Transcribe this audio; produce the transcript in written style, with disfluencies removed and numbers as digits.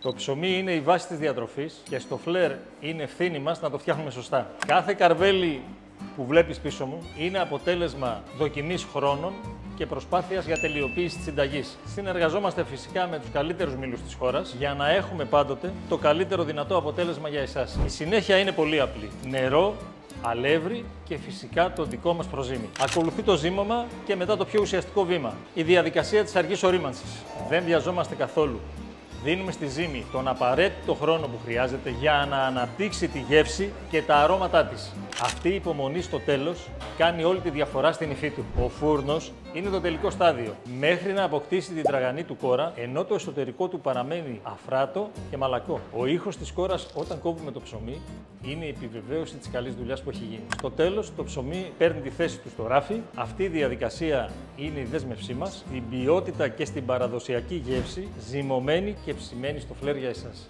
Το ψωμί είναι η βάση της διατροφής και στο φλερ είναι ευθύνη μας να το φτιάχνουμε σωστά. Κάθε καρβέλι που βλέπεις πίσω μου είναι αποτέλεσμα δοκιμής χρόνων και προσπάθειας για τελειοποίηση της συνταγής. Συνεργαζόμαστε φυσικά με τους καλύτερους μήλους της χώρας για να έχουμε πάντοτε το καλύτερο δυνατό αποτέλεσμα για εσάς. Η συνέχεια είναι πολύ απλή. Νερό, αλεύρι και φυσικά το δικό μας προζύμι. Ακολουθεί το ζύμωμα και μετά το πιο ουσιαστικό βήμα, η διαδικασία της αργής ορίμανσης. Δεν βιαζόμαστε καθόλου. Δίνουμε στη ζύμη τον απαραίτητο χρόνο που χρειάζεται για να αναπτύξει τη γεύση και τα αρώματά της. Αυτή η υπομονή στο τέλος κάνει όλη τη διαφορά στην υφή του. Ο φούρνος είναι το τελικό στάδιο, μέχρι να αποκτήσει την τραγανή του κόρα, ενώ το εσωτερικό του παραμένει αφράτο και μαλακό. Ο ήχος της κόρας όταν κόβουμε το ψωμί είναι η επιβεβαίωση της καλής δουλειάς που έχει γίνει. Στο τέλος, το ψωμί παίρνει τη θέση του στο ράφι. Αυτή η διαδικασία είναι η δέσμευσή μας, στην ποιότητα και στην παραδοσιακή γεύση, ζυμωμένη και ψημένη στο φλερ για εσάς.